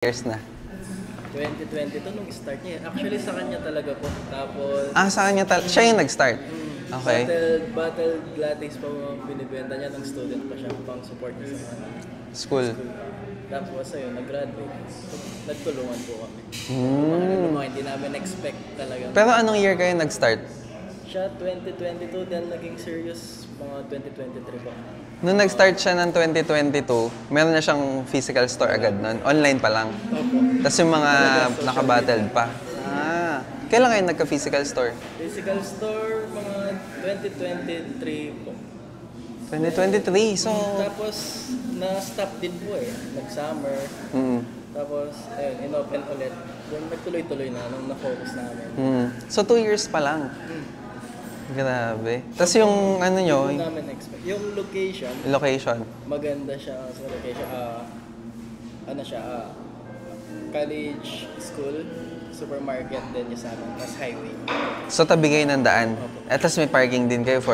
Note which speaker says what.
Speaker 1: years na?
Speaker 2: 2022 nung start niya. Actually, sa kanya talaga po. Tapos...
Speaker 1: Sa kanya siya yung nag-start? Okay.
Speaker 2: Battle Lattes pa binibenta niya ng student pa siya. Pang support niya sa
Speaker 1: School.
Speaker 2: Tapos ayun, nag-graduate. Nagtulungan po kami. Mga hindi namin expect talaga.
Speaker 1: Pero anong year kayo nag-start?
Speaker 2: Siya 2022, then naging serious mga 2023 pa.
Speaker 1: Nung nag-start siya ng 2022, meron na siyang physical store agad nun. Online pa lang.
Speaker 2: Opo.
Speaker 1: Tapos yung mga nakabattled pa. Kailan kayo nagka-physical store?
Speaker 2: Physical store, mga 2023 po.
Speaker 1: 2023, so...
Speaker 2: Tapos, na-stop din po eh. Nag-summer. Tapos, ayun, in-open ulit. Then, nagtuloy-tuloy na nung na-focus namin.
Speaker 1: So, 2 years pa lang. Grabe. Tapos yung ano nyo...
Speaker 2: Hindi namin expect. Yung location.
Speaker 1: Location.
Speaker 2: Maganda siya sa location. Ano siya, college, school, supermarket din yung sa amin. Tapos highway.
Speaker 1: So, tabi kayo ng daan. At tapos may parking din kayo for